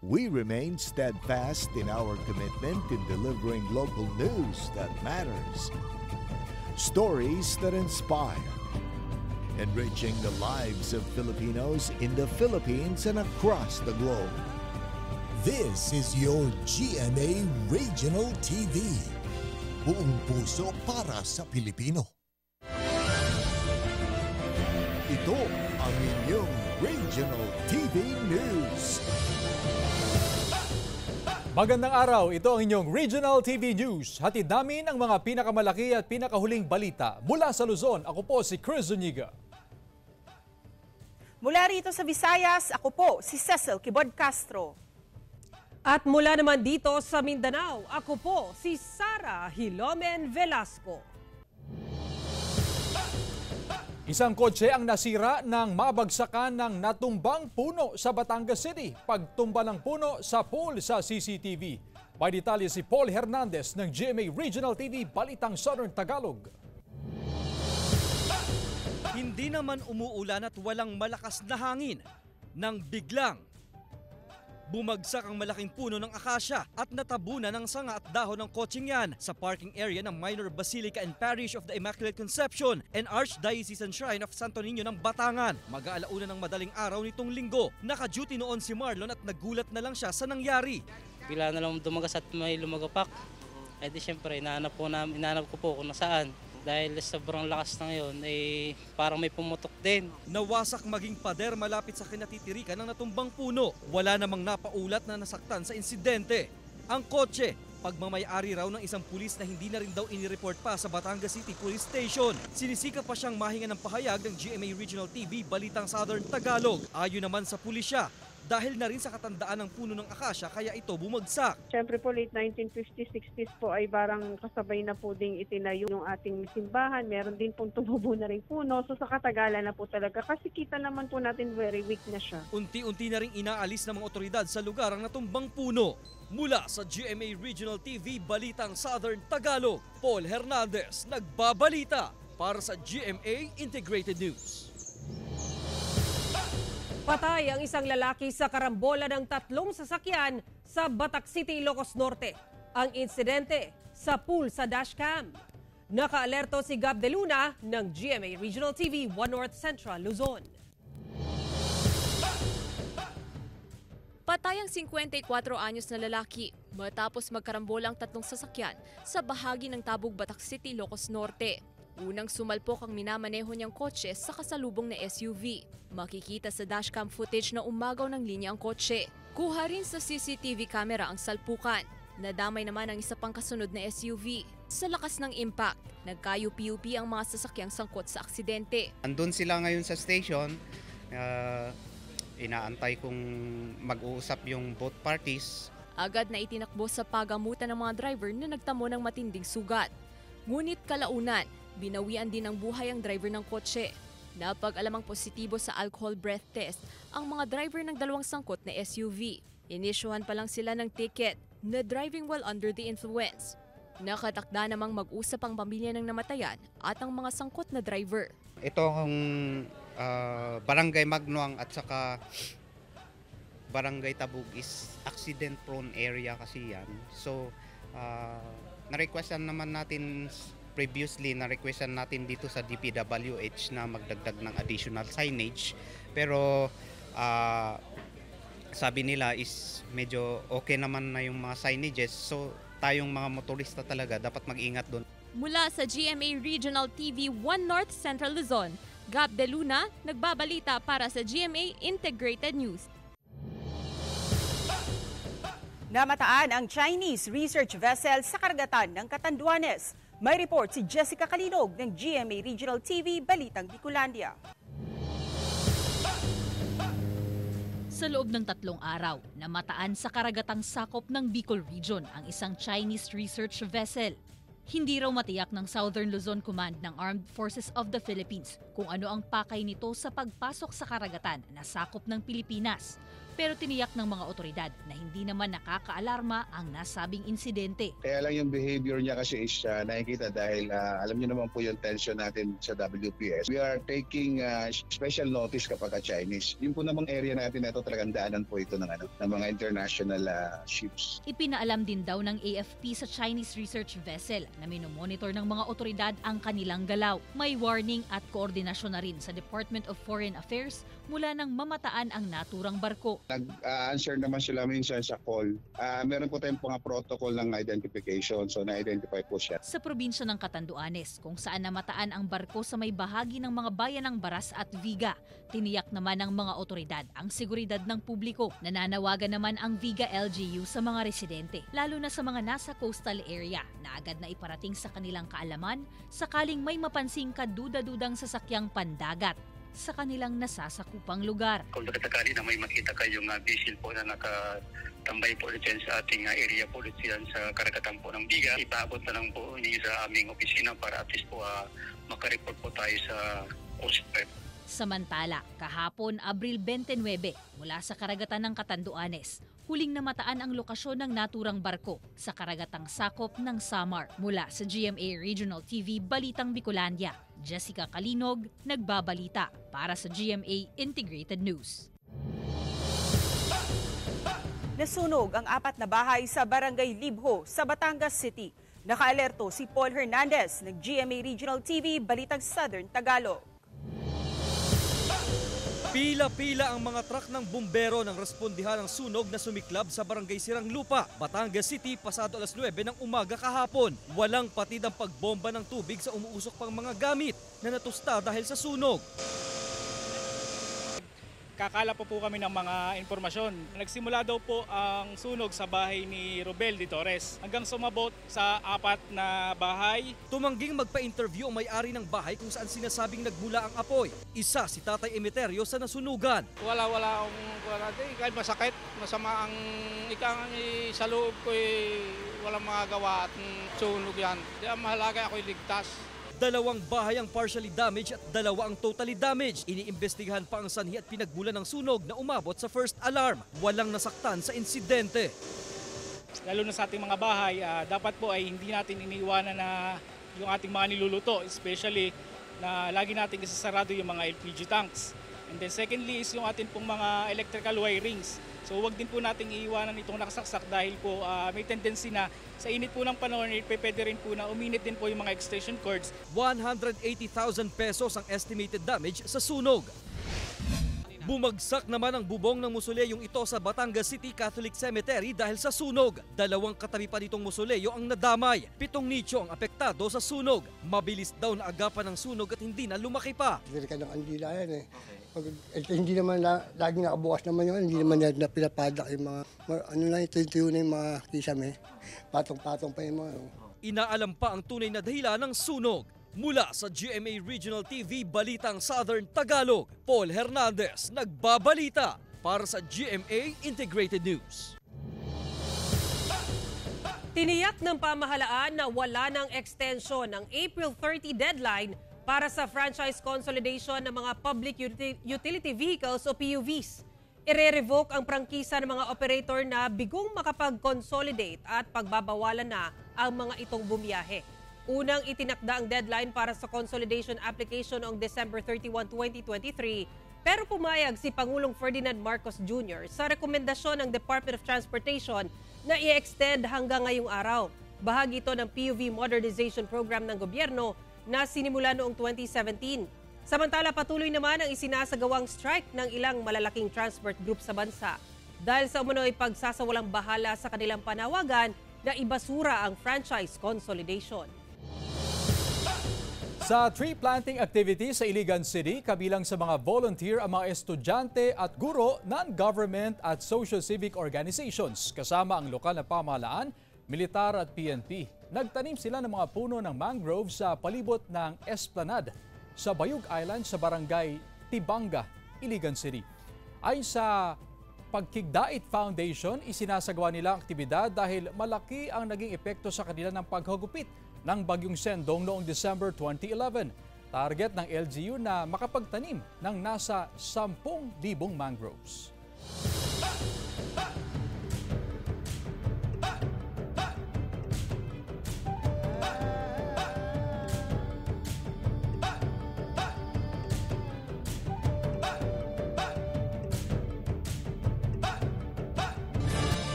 We remain steadfast in our commitment in delivering local news that matters. Stories that inspire. Enriching the lives of Filipinos in the Philippines and across the globe. This is your GMA Regional TV. Buong puso para sa Pilipino. Ito ang inyong Regional TV News. Magandang araw, ito ang inyong Regional TV News. Hatid namin ang mga pinakamalaki at pinakahuling balita. Mula sa Luzon, ako po si Chris Zuniga. Mula rito sa Visayas, ako po si Cecil Kibod Castro. At mula naman dito sa Mindanao, ako po si Sara Hilomen Velasco. Isang kotse ang nasira nang mabagsakan ng natumbang puno sa Batangas City. Pagtumba ng puno sa pool sa CCTV. May detalye si Paul Hernandez ng GMA Regional TV, Balitang Southern Tagalog. Hindi naman umuulan at walang malakas na hangin nang biglang bumagsak ang malaking puno ng akasya at natabunan ng sanga at dahon ng kotseng yan sa parking area ng Minor Basilica and Parish of the Immaculate Conception and Archdiocesan Shrine of Santo Niño ng Batangan. Mag-aalauna ng madaling araw nitong linggo. Naka-duty noon si Marlon at nagulat na lang siya sa nangyari. Bila na lang dumagas at may lumagapak. Eh di syempre, inaanap ko po kung nasaan. Dahil sobrang lakas na yun, parang may pumutok din. Nawasak maging pader malapit sa kinatitirikan ng natumbang puno. Wala namang napaulat na nasaktan sa insidente. Ang kotse, pagmamay-ari raw ng isang pulis na hindi na rin daw inireport pa sa Batangas City Police Station. Sinisika pa siyang mahinga ng pahayag ng GMA Regional TV, Balitang Southern Tagalog. Ayon naman sa pulisya, dahil na rin sa katandaan ng puno ng akasya kaya ito bumagsak. Siyempre po late 1950s, 60s po ay parang kasabay na po ding itinayo yung ating simbahan. Meron din pong tumubo na rin puno. So sa katagalan na po talaga kasi kita naman po natin very weak na siya. Unti-unti na rin inaalis ng mga otoridad sa lugar ang natumbang puno. Mula sa GMA Regional TV, Balitang Southern Tagalog, Paul Hernandez nagbabalita para sa GMA Integrated News. Patay ang isang lalaki sa karambola ng 3 sasakyan sa Batac City, Ilocos Norte. Ang insidente sa pool sa dashcam. Nakaalerto si Gab De Luna ng GMA Regional TV 1 North Central, Luzon. Patay ang 54 anyos na lalaki matapos magkarambola ang 3 sasakyan sa bahagi ng Tabog, Batac City, Ilocos Norte. Unang sumalpok ang minamaneho niyang kotse sa kasalubong na SUV. Makikita sa dashcam footage na umagaw ng linya ang kotse. Kuha rin sa CCTV camera ang salpukan. Nadamay naman ang isa pang kasunod na SUV. Sa lakas ng impact, nagkayupi-yupi ang mga sasakyang sangkot sa aksidente. Andun sila ngayon sa station. Inaantay kung mag-uusap yung both parties. Agad na itinakbo sa pagamutan ng mga driver na nagtamo ng matinding sugat. Ngunit kalaunan, binawian din ng buhay ang driver ng kotse. Napag-alamang positibo sa alcohol breath test ang mga driver ng 2 sangkot na SUV. Inisyuhan pa lang sila ng ticket na driving while under the influence. Nakatakda namang mag-usap ang pamilya ng namatayan at ang mga sangkot na driver. Ito ang Barangay Magnoang at saka Barangay Tabug is accident-prone area kasi yan. So, na-requestan naman natin previously, na-requestan natin dito sa DPWH na magdagdag ng additional signage. Pero sabi nila is medyo okay naman na yung mga signages. So tayong mga motorista talaga dapat mag-ingat doon. Mula sa GMA Regional TV 1 North Central Luzon, Gab De Luna, nagbabalita para sa GMA Integrated News. Namataan ang Chinese research vessel sa karagatan ng Catanduanes. May report si Jessica Kalinog ng GMA Regional TV, Balitang Bicolandia. Sa loob ng 3 araw, namataan sa karagatang sakop ng Bicol Region ang isang Chinese research vessel. Hindi raw matiyak ng Southern Luzon Command ng Armed Forces of the Philippines kung ano ang pakay nito sa pagpasok sa karagatan na sakop ng Pilipinas. Pero tiniyak ng mga otoridad na hindi naman nakakaalarma ang nasabing insidente. Kaya lang yung behavior niya kasi is nakikita dahil alam niyo naman po yung tension natin sa WPS. We are taking special notice kapag Chinese. Yung po namang area natin na ito talagang daanan po ito ng mga international ships. Ipinaalam din daw ng AFP sa Chinese research vessel na minomonitor ng mga otoridad ang kanilang galaw. May warning at koordinasyon na rin sa Department of Foreign Affairs mula nang mamataan ang naturang barko. Nag-answer naman sila minsan sa call. Meron po tayong mga protocol ng identification, so na-identify po siya. Sa probinsya ng Catanduanes, kung saan namataan ang barko sa may bahagi ng mga bayan ng Baras at Viga, tiniyak naman ng mga otoridad ang seguridad ng publiko. Nananawagan naman ang Viga LGU sa mga residente, lalo na sa mga nasa coastal area, na agad na iparating sa kanilang kaalaman sakaling may mapansing kaduda-dudang sasakyang pandagat sa kanilang nasasakupang lugar. Kung sakali na may makita kayong vessel po na nakatambay po dyan sa ating area po dyan sa karagatan po ng Viga, ipaabot na lang po ninyo sa aming opisina para at least po makareport po tayo sa Coast Guard. Samantala, kahapon Abril 29 mula sa karagatan ng Catanduanes, huling namataan ang lokasyon ng naturang barko sa karagatang sakop ng Samar. Mula sa GMA Regional TV Balitang Bicolandia, Jessica Kalinog, nagbabalita para sa GMA Integrated News. Nasunog ang 4 na bahay sa Barangay Libho sa Batangas City. Nakaalerto si Paul Hernandez ng GMA Regional TV Balitang Southern Tagalog. Pila-pila ang mga truck ng bumbero ng respondihan ng sunog na sumiklab sa Barangay Sirang Lupa, Batangas City pasado alas 9 ng umaga kahapon. Walang patid ang pagbomba ng tubig sa umuusok pang mga gamit na natusta dahil sa sunog. Kakala po kami ng mga informasyon. Nagsimula daw po ang sunog sa bahay ni Robel de Torres hanggang sumabot sa 4 na bahay. Tumangging magpa-interview ang may-ari ng bahay kung saan sinasabing nagmula ang apoy. Isa si Tatay Emeterio sa nasunugan. Wala kahit masakit, masama ang ikang sa loob ko walang magagawa at sunog yan. Kaya mahalaga ako'y ligtas. 2 bahay ang partially damaged at 2 ang totally damaged. Iniimbestigahan pa ang sanhi at pinagmulan ng sunog na umabot sa first alarm. Walang nasaktan sa insidente. Lalo na sa ating mga bahay, dapat po ay hindi natin iniiwanan na yung ating mga niluluto, especially na lagi natin isasarado yung mga LPG tanks. And then secondly is yung ating pong mga electrical wirings. So huwag din po nating iiwanan itong nakasaksak dahil po may tendency na sa init po ng panahon, pwede rin po na uminit din po yung mga extension cords. 180,000 pesos ang estimated damage sa sunog. Bumagsak naman ang bubong ng musoleyong ito sa Batangas City Catholic Cemetery dahil sa sunog. 2 katabi pa nitong musoleyo ang nadamay. 7 nicho ang apektado sa sunog. Mabilis daw na agapan ng sunog at hindi na lumaki pa. Dili ka ng andila yan eh. Hindi naman laging nakabukas naman yun, hindi naman na pinapadak yung mga, ano lang ito na yung mga kisame, patong-patong pa yung mga. Inaalam pa ang tunay na dahilan ng sunog. Mula sa GMA Regional TV Balitang Southern Tagalog, Paul Hernandez nagbabalita para sa GMA Integrated News. Tiniyak ng pamahalaan na wala ng extension ng April 30 deadline para sa franchise consolidation ng mga public utility vehicles o PUVs. Ire-revoke ang prangkisa ng mga operator na bigong makapag-consolidate at pagbabawalan na ang mga itong bumiyahe. Unang itinakda ang deadline para sa consolidation application noong December 31, 2023, pero pumayag si Pangulong Ferdinand Marcos Jr. sa rekomendasyon ng Department of Transportation na i-extend hanggang ngayong araw. Bahagi ito ng PUV Modernization Program ng gobyerno na sinimula noong 2017. Samantala, patuloy naman ang isinasagawang strike ng ilang malalaking transport group sa bansa dahil sa umunoy pagsasawalang bahala sa kanilang panawagan na ibasura ang franchise consolidation. Sa tree planting activity sa Iligan City, kabilang sa mga volunteer ang mga estudyante at guro, non-government at social civic organizations, kasama ang lokal na pamahalaan, militar at PNP. Nagtanim sila ng mga puno ng mangrove sa palibot ng Esplanade sa Bayug Island sa barangay Tibanga, Iligan City. Ayon sa Pagkigdait Foundation, isinasagawa nila ang aktibidad dahil malaki ang naging epekto sa kanila ng paghagupit ng Bagyong Sendong noong December 2011. Target ng LGU na makapagtanim ng nasa 10,000 mangroves.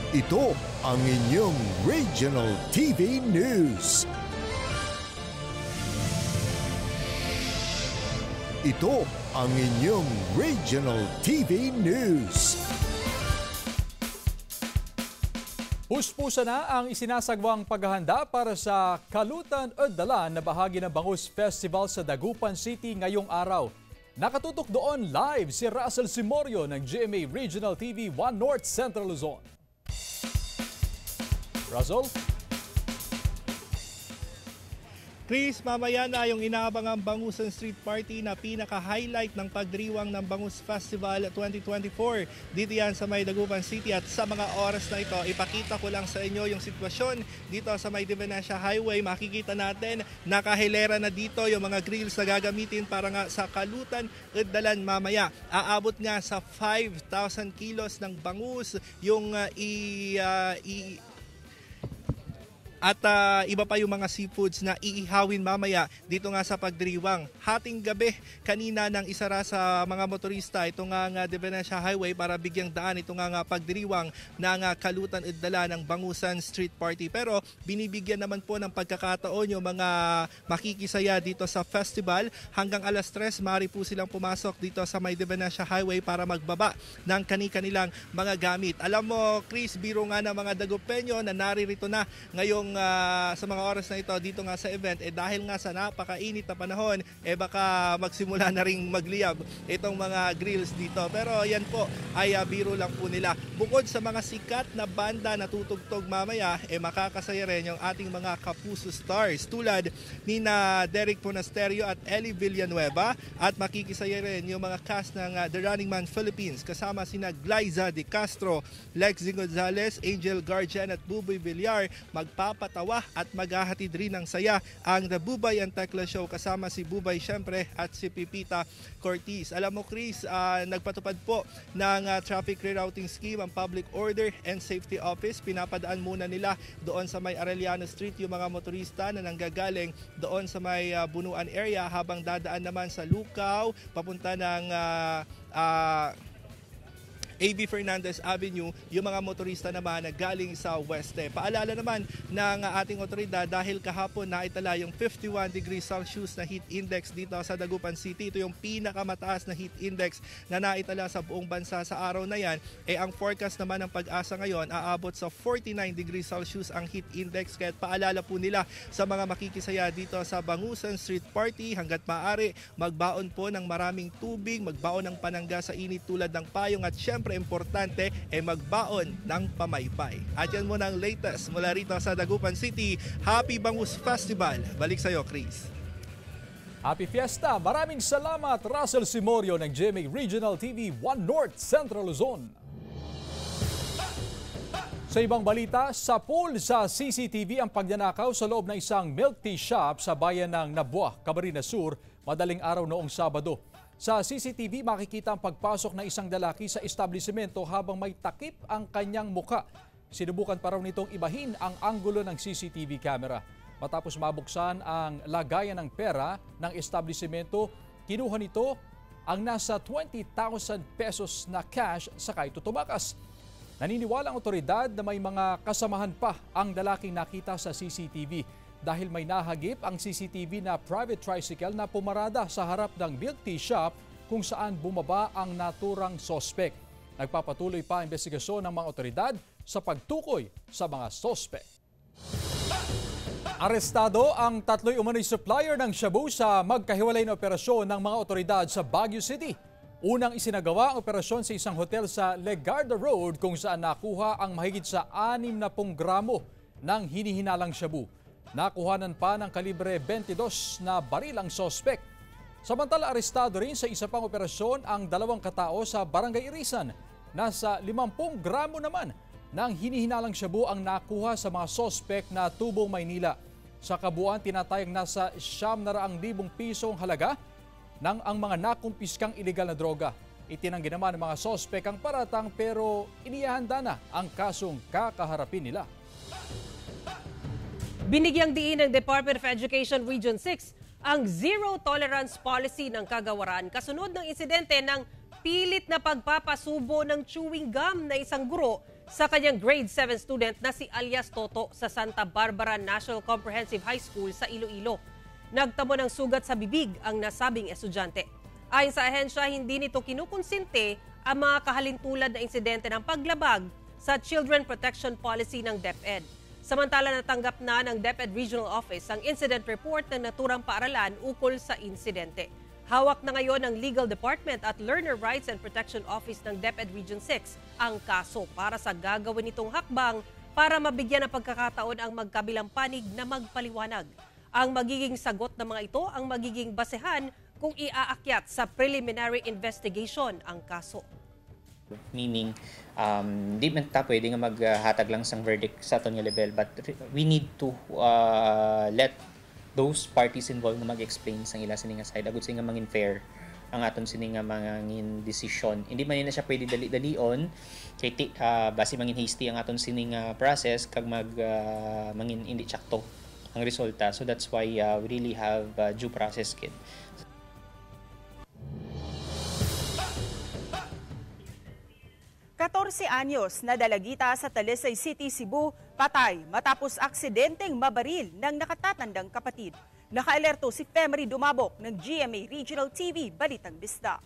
Ito ang inyong Regional TV News. Ito ang inyong Regional TV News. Puspusa na ang isinasagawang paghahanda para sa Kalutan Uddalan na bahagi ng Bangus Festival sa Dagupan City ngayong araw. Nakatutok doon live si Russell Simorio ng GMA Regional TV 1 North Central Luzon. Russell? Chris, mamaya na yung inaabangang Bangusan Street Party na pinaka-highlight ng pagdiriwang ng Bangus Festival 2024. Dito yan sa may Dagupan City at sa mga oras na ito, ipakita ko lang sa inyo yung sitwasyon dito sa may Divinencia Highway. Makikita natin, nakahilera na dito yung mga grills na gagamitin para nga sa Kalutan Uddalan mamaya. Aabot nga sa 5,000 kilos ng bangus yung at iba pa yung mga seafoods na iihawin mamaya dito nga sa pagdiriwang. Hating gabi kanina nang isara sa mga motorista ito nga Divinencia Highway para bigyang daan ito nga pagdiriwang ng Kalutan Uddalan ng Bangusan Street Party. Pero binibigyan naman po ng pagkakataon yung mga makikisaya dito sa festival. Hanggang alas 3 maaari po silang pumasok dito sa may Divinencia Highway para magbaba ng kani-kanilang mga gamit. Alam mo Chris, biro nga ng mga Dagupenyo na naririto na ngayong sa mga oras na ito dito nga sa event dahil nga sa napakainit na panahon baka magsimula na ring magliyab itong mga grills dito. Pero yan po ay biro lang po nila. Bukod sa mga sikat na banda na tutugtog mamaya makakasaya rin yung ating mga Kapuso stars tulad ni na Derek Monasterio at Ellie Villanueva at makikisaya rin yung mga cast ng The Running Man Philippines kasama sina Glyza De Castro, Lexi Gonzalez, Angel Garjan at Buboy Villar. Magpapatawa at maghahatid rin ng saya ang The Bubay and Tekla Show kasama si Bubay syempre at si Pipita Cortez. Alam mo Chris, nagpatupad po ng traffic rerouting scheme ang Public Order and Safety Office. Pinapadaan muna nila doon sa may Arellano Street yung mga motorista na nanggagaling doon sa may Bunuan area habang dadaan naman sa Lucaw papunta ng A.B. Fernandez Avenue, yung mga motorista naman na galing sa Weste. Paalala naman ng ating otoridad dahil kahapon naitala yung 51 degrees Celsius na heat index dito sa Dagupan City. Ito yung pinakamataas na heat index na naitala sa buong bansa sa araw na yan. Ang forecast naman ng Pag-asa ngayon, aabot sa 49 degrees Celsius ang heat index. Kaya paalala po nila sa mga makikisaya dito sa Bangusan Street Party, hanggat maaari, magbaon po ng maraming tubig, magbaon ng panangga sa init tulad ng payong at syempre importante magbaon ng pamaypay. At yan muna ang latest mula rito sa Dagupan City. Happy Bangus Festival! Balik sa'yo, Chris. Happy Fiesta! Maraming salamat Russell Simorio ng GMA Regional TV 1 North Central Luzon. Sa ibang balita, sa pool sa CCTV ang pagnanakaw sa loob ng isang milk tea shop sa bayan ng Nabuah, Camarines Sur, madaling araw noong Sabado. Sa CCTV, makikita ang pagpasok ng isang lalaki sa establishmento habang may takip ang kanyang muka. Sinubukan pa raw nitong ibahin ang anggulo ng CCTV camera. Matapos mabuksan ang lagayan ng pera ng establishmento, kinuha nito ang nasa 20,000 pesos na cash sakay tutubakas. Naniniwala ang otoridad na may mga kasamahan pa ang lalaking nakita sa CCTV. Dahil may nahagip ang CCTV na private tricycle na pumarada sa harap ng milk tea shop kung saan bumaba ang naturang sospek. Nagpapatuloy pa ang investigasyon ng mga otoridad sa pagtukoy sa mga sospek. Arestado ang tatloy umano'y supplier ng shabu sa magkahiwalay na operasyon ng mga otoridad sa Baguio City. Unang isinagawa ang operasyon sa isang hotel sa Legarda Road kung saan nakuha ang mahigit sa 60 gramo ng hinihinalang shabu. Nakuhanan pa ng kalibre 22 na baril ang sospek. Samantala arestado rin sa isa pang operasyon ang dalawang katao sa Barangay Irisan. Nasa 50 gramo naman ng hinihinalang shabu ang nakuha sa mga sospek na Tubong, Maynila. Sa kabuuan tinatayang nasa 900,000 pisong halaga ng ang mga nakumpiskang iligal na droga. Itinanggi naman ng mga sospek ang paratang pero inihanda na ang kasong kakaharapin nila. Binigyang diin ng Department of Education Region 6 ang zero tolerance policy ng kagawaran kasunod ng insidente ng pilit na pagpapasubo ng chewing gum na isang guro sa kanyang grade 7 student na si alias Toto sa Santa Barbara National Comprehensive High School sa Iloilo. Nagtamo ng sugat sa bibig ang nasabing estudyante. Ayon sa ahensya, hindi nito kinukonsinte ang mga kahalintulad na insidente ng paglabag sa Children Protection Policy ng DepEd. Samantala, natanggap na ng DepEd Regional Office ang incident report ng naturang paaralan ukol sa insidente. Hawak na ngayon ng Legal Department at Learner Rights and Protection Office ng DepEd Region 6 ang kaso para sa gagawin nitong hakbang para mabigyan ng pagkakataon ang magkabilang panig na magpaliwanag. Ang magiging sagot ng mga ito ang magiging basehan kung iaakyat sa preliminary investigation ang kaso. Meaning, di man ta pwede nga maghatag lang sang verdict sa aton nga level, but we need to let those parties involved na mag-explain sa ila sininga side agud sing nga mangin fair ang aton sininga mangin decision. Hindi man na siya pwede dali-dalion kay base mangin hasty ang aton sininga process kag mangin hindi tsakto ang resulta. So that's why we really have due process kid. Katorse anyos na dalagita sa Talisay City, Cebu, patay matapos aksidenteng mabaril ng nakatatandang kapatid. Nakaalerto si Femery Dumabok ng GMA Regional TV, Balitang Bisda.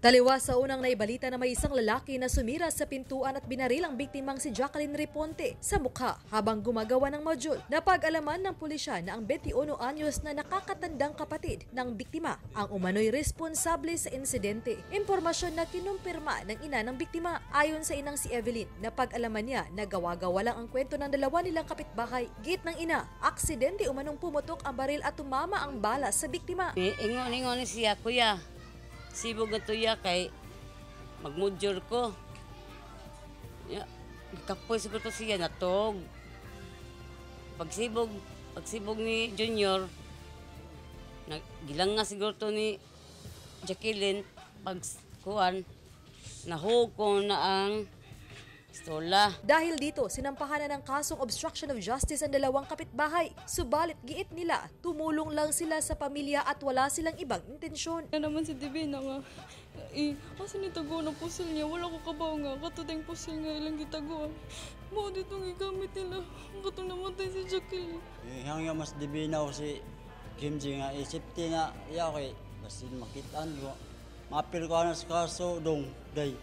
Taliwas sa unang naibalita na may isang lalaki na sumira sa pintuan at binaril ang biktimang si Jacqueline Riponte sa mukha habang gumagawa ng module. Napag-alaman ng pulisya na ang 21 anyos na nakakatandang kapatid ng biktima ang umano'y responsable sa insidente. Impormasyon na kinumpirma ng ina ng biktima. Ayon sa inang si Evelyn, napag-alaman niya na gawa-gawa lang ang kwento ng dalawa nilang kapitbahay. Git ng ina, aksidente umanong pumutok ang baril at tumama ang bala sa biktima. Ingon siya, kuya. Sibog na tuya kay magmudyur ko. Kapoy siguro to siya natog. Pagsibog ni Junior, gilang nga siguro to ni Jacqueline, pagkuhan, nahug ko na ang pistola. Dahil dito, sinampahan na ng kasong obstruction of justice ang dalawang kapitbahay. Subalit giit nila, tumulong lang sila sa pamilya at wala silang ibang intensyon. Naman si Divina nga, kasi nitago ng pusil niya, wala ko kabaw nga, katuteng pusil nga ilang gitago. Mo ditong igamit nila, katong namatay si Jacqueline. Hanggang mas Divina o si Kimji nga, safety nga, kay basin makitaan ko. Mapil ko na sa kaso, dong, day.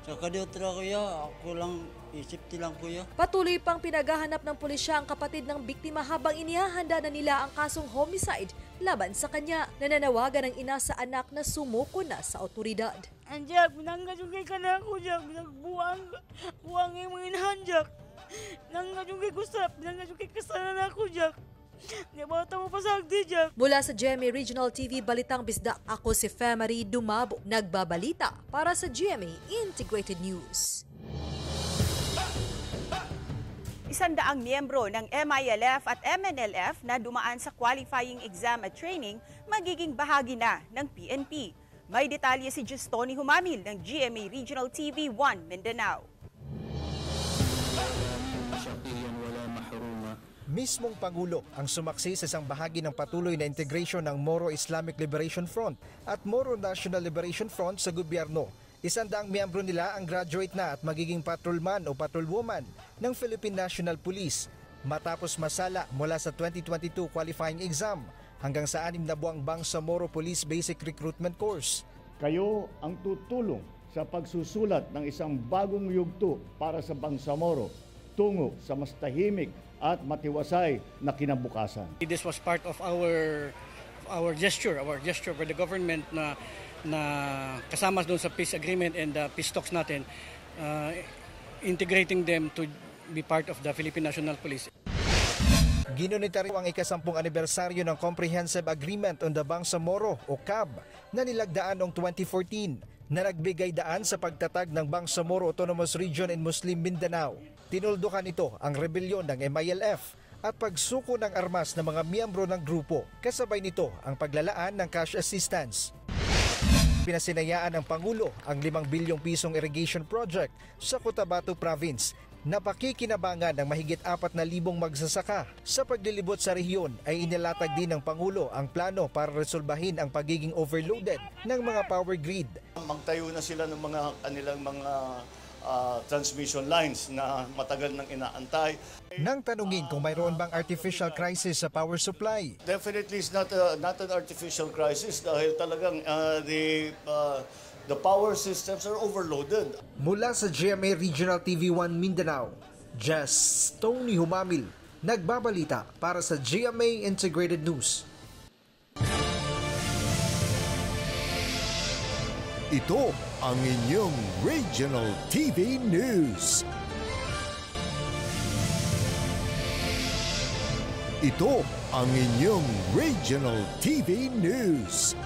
Saka diotra kuya, ako lang, safety lang kuya. Patuloy pang pinaghahanap ng pulisya ang kapatid ng biktima habang inihahanda na nila ang kasong homicide laban sa kanya. Nananawagan ng ina sa anak na sumuko na sa otoridad. Anjak, binanggajugay ka na ako, Jak. Buwang yung mga inahanjak. Nanggajugay ko sa, binanggajugay ka sana na ako, Jak. Di ba ito mo pasagdi, Jak? Mula sa GMA Regional TV, Balitang Bisda, ako si Femery Dumabo, nagbabalita para sa GMA Integrated News. 100 miyembro ng MILF at MNLF na dumaan sa qualifying exam at training magiging bahagi na ng PNP. May detalye si Justoni Humamil ng GMA Regional TV 1 Mindanao. Mismong Pangulo ang sumaksi sa isang bahagi ng patuloy na integration ng Moro Islamic Liberation Front at Moro National Liberation Front sa gobyerno. 100 miyembro nila ang graduate na at magiging patrolman o patrolwoman ng Philippine National Police matapos masala mula sa 2022 qualifying exam hanggang sa 6 na buwang Bangsamoro Police Basic Recruitment Course. Kayo ang tutulong sa pagsusulat ng isang bagong yugto para sa Bangsamoro tungo sa mas tahimik at matiwasay na kinabukasan. This was part of our gesture for the government na kasama doon sa peace agreement and peace talks natin, integrating them to be part of the Philippine National Police. Ginunita rin ang ika-10 anibersaryo ng Comprehensive Agreement on the Bangsamoro o CAB na nilagdaan noong 2014 na nagbigay daan sa pagtatag ng Bangsamoro Autonomous Region in Muslim Mindanao. Tinuldukan ito ang rebelyon ng MILF at pagsuko ng armas ng mga miyembro ng grupo. Kasabay nito ang paglalaan ng cash assistance. Pinasinayaan ng Pangulo ang 5 bilyong pisong irrigation project sa Cotabato Province Napakikinabangan ng mahigit 4,000 magsasaka. Sa paglilibot sa rehiyon ay inilatag din ng Pangulo ang plano para resolbahin ang pagiging overloaded ng mga power grid. Magtayo na sila ng mga kanilang mga transmission lines na matagal nang inaantay. Nang tanungin kung mayroon bang artificial crisis sa power supply. Definitely it's not an artificial crisis dahil talagang the power systems are overloaded. Mula sa GMA Regional TV 1 Mindanao, Jess Tony Humamil, nagbabalita para sa GMA Integrated News. Ito ang inyong Regional TV News. Ito ang inyong Regional TV News.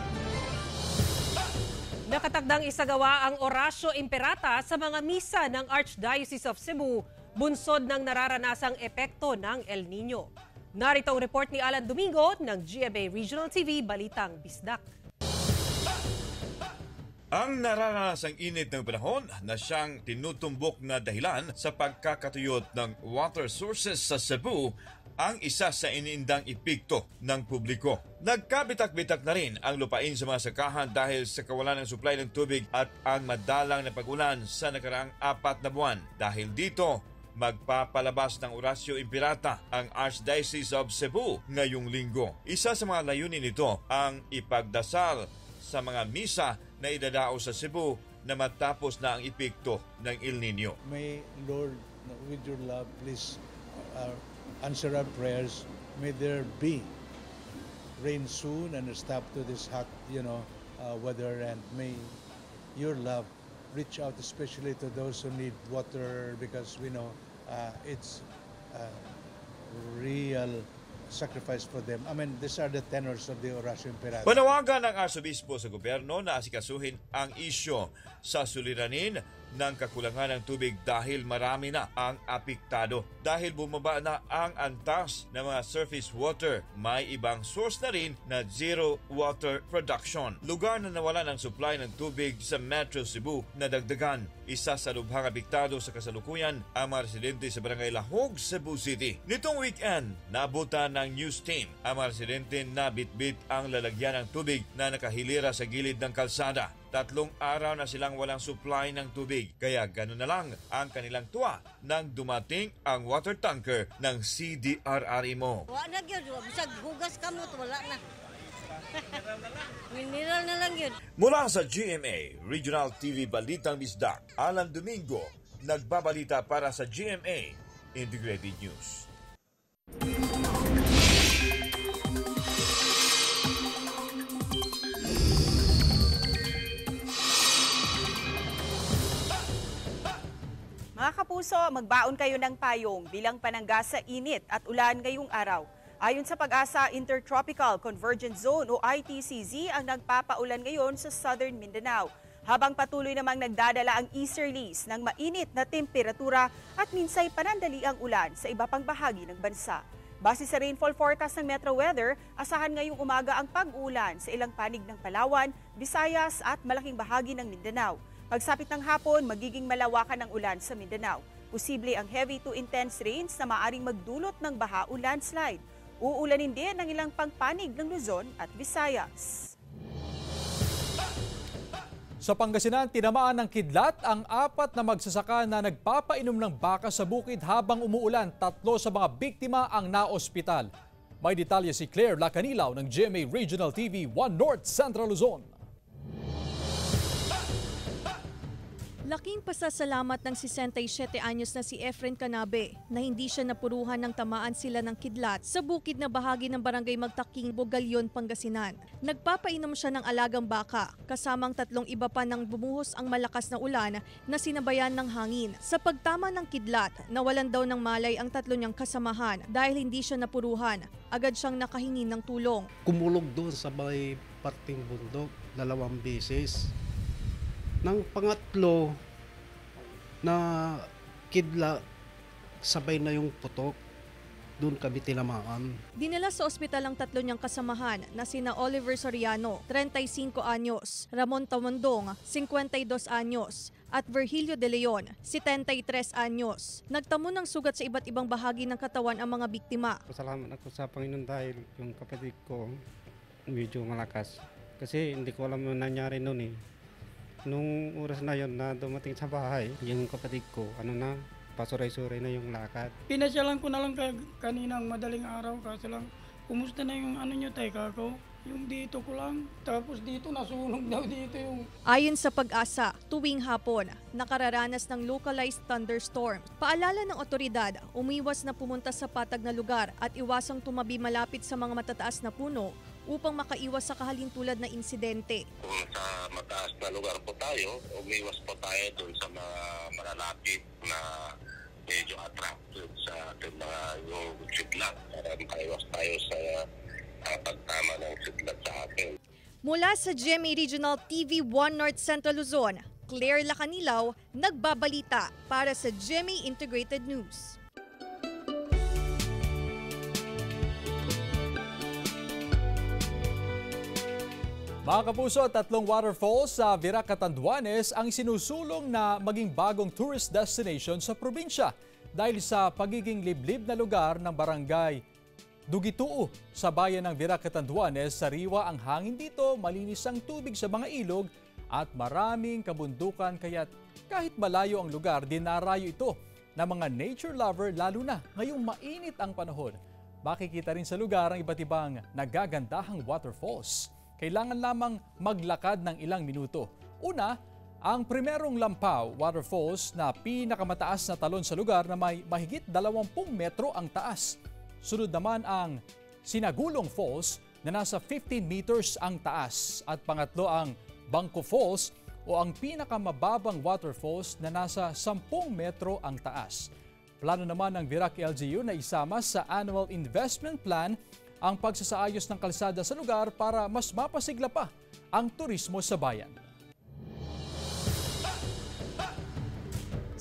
Nakatakdang isagawa ang Orasio Imperata sa mga misa ng Archdiocese of Cebu, bunsod ng nararanasang epekto ng El Nino. Narito ang report ni Alan Domingo ng GMA Regional TV Balitang Bisdak. Ang nararanasang init ng panahon na siyang tinutumbok na dahilan sa pagkakatuyot ng water sources sa Cebu ang isa sa iniindang epekto ng publiko. Nagkabitak-bitak na rin ang lupain sa mga sakahan dahil sa kawalan ng supply ng tubig at ang madalang na pag-ulan sa nakaraang 4 na buwan. Dahil dito, magpapalabas ng Orasio Imperata ang Archdiocese of Cebu ngayong linggo. Isa sa mga layunin nito ang ipagdasal sa mga misa na idadao sa Cebu na matapos na ang epekto ng El Nino. May Lord, with your love, please answer our prayers. May there be rain soon and stop to this hot, weather, and may your love reach out especially to those who need water because we know it's real sacrifice for them. I mean, these are the tenors of the Orasio Imperata. Panawagan ng Arsobispo sa gobyerno na asikasuhin ang isyo sa suliranin ng kakulangan ng tubig dahil marami na ang apektado. Dahil bumaba na ang antas ng mga surface water, may ibang source na rin na zero water production. Lugar na nawala ng supply ng tubig sa Metro Cebu na dagdagan. Isa sa lubhang apektado sa kasalukuyan ang mga residente sa Barangay Lahog, Cebu City. Nitong weekend, naabutan ng news team ang mga residente na bitbit ang lalagyan ng tubig na nakahilira sa gilid ng kalsada. 3 araw na silang walang supply ng tubig, kaya gano'n na lang ang kanilang tuwa nang dumating ang water tanker ng CDRRMO. Wala na yun, bisag hugas ka mo, wala na. Mineral na lang yun. Mula sa GMA Regional TV Balitang Bisdak, Alan Domingo, nagbabalita para sa GMA Integrated News. Mga kapuso, magbaon kayo ng payong bilang panangga sa init at ulan ngayong araw. Ayon sa Pag-asa, Intertropical Convergence Zone o ITCZ ang nagpapaulan ngayon sa Southern Mindanao. Habang patuloy namang nagdadala ang easterlies ng mainit na temperatura at minsay panandali ang ulan sa iba pang bahagi ng bansa. Base sa rainfall forecast ng Metro Weather, asahan ngayong umaga ang pag-ulan sa ilang panig ng Palawan, Visayas at malaking bahagi ng Mindanao. Pagsapit ng hapon, magiging malawakan ang ulan sa Mindanao. Posible ang heavy to intense rains na maaring magdulot ng baha o landslide. Uulanin din ang ilang pangpanig ng Luzon at Visayas. Sa Pangasinan, tinamaan ng kidlat ang 4 na magsasaka na nagpapainom ng baka sa bukid habang umuulan. 3 sa mga biktima ang naospital. May detalye si Claire Lacanilaw ng GMA Regional TV 1 North Central Luzon. Laking pasasalamat ng 67 anyos na si Efren Canabe na hindi siya napuruhan ng tamaan sila ng kidlat sa bukid na bahagi ng barangay Magtaking, Bogalyon, Pangasinan. Nagpapainom siya ng alagang baka, kasamang 3 iba pa nang bumuhos ang malakas na ulan na sinabayan ng hangin. Sa pagtama ng kidlat, nawalan daw ng malay ang 3 niyang kasamahan dahil hindi siya napuruhan. Agad siyang nakahingi ng tulong. Kumulog doon sa may parting bundok 2 beses. Nang pangatlo na kidlat, sabay na yung putok, doon kami tinamaan. Dinala sa ospital ang 3 niyang kasamahan na sina Oliver Soriano, 35 anyos, Ramon Tamondong, 52 anyos, at Virgilio de Leon, 73 anyos. Nagtamo ng sugat sa iba't ibang bahagi ng katawan ang mga biktima. Pasalamat ako sa Panginoon dahil yung kapatid ko medyo malakas. Kasi hindi ko alam yung nangyari noon eh. Nung oras na yon na dumating sa bahay, yung kapatid ko, pasuray-suray na yung lakad. Pinasyalan ko na lang kaninang madaling araw kasi lang, kumusta na yung nyo tayo kako? Yung dito ko lang, tapos dito nasunog daw dito yung... Ayon sa Pag-asa, tuwing hapon, nakararanas ng localized thunderstorm. Paalala ng otoridad, umiwas na pumunta sa patag na lugar at iwasang tumabi malapit sa mga matataas na puno upang makaiwas sa kahalintulad na insidente. Kung sa mataas na lugar po tayo, umiwas po tayo dun sa mga malalapit na medyo attractive sa ating mga yung sidlat para makaiwas tayo sa pagtama ng sidlat sa atin. Mula sa GMA Regional TV 1 North Central Luzon, Claire Lacanilaw, nagbabalita para sa GMA Integrated News. Mga kapuso, 3 waterfalls sa Virac, Catanduanes ang sinusulong na maging bagong tourist destination sa probinsya dahil sa pagiging liblib na lugar ng barangay Dugituu sa bayan ng Virac, Catanduanes. Sariwa ang hangin dito, malinis ang tubig sa mga ilog at maraming kabundukan kaya't kahit malayo ang lugar, dinarayo ito ng mga nature lover lalo na ngayong mainit ang panahon. Makikita rin sa lugar ang iba't ibang nagagandahang waterfalls. Kailangan lamang maglakad ng ilang minuto. Una, ang primerong Lampaw Waterfalls na pinakamataas na talon sa lugar na may mahigit 20 metro ang taas. Sunod naman ang Sinagulong Falls na nasa 15 meters ang taas. At pangatlo ang Bangko Falls o ang pinakamababang waterfalls na nasa 10 metro ang taas. Plano naman ng Virac LGU na isama sa Annual Investment Plan ang pagsasaayos ng kalsada sa lugar para mas mapasigla pa ang turismo sa bayan.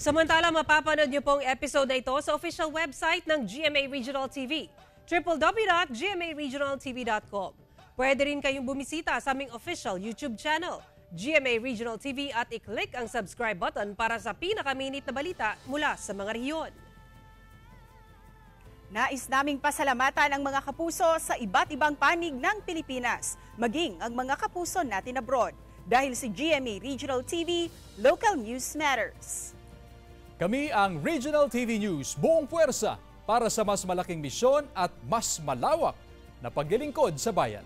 Samantala, mapapanood niyo pong episode na ito sa official website ng GMA Regional TV, www.gmaregionaltv.com. Pwede rin kayong bumisita sa aming official YouTube channel, GMA Regional TV, at i-click ang subscribe button para sa pinakaminit na balita mula sa mga rehiyon. Nais naming pasalamatan ang mga kapuso sa iba't ibang panig ng Pilipinas, maging ang mga kapuso natin abroad. Dahil si GMA Regional TV, Local News Matters. Kami ang Regional TV News, buong puwersa para sa mas malaking misyon at mas malawak na paglilingkod sa bayan.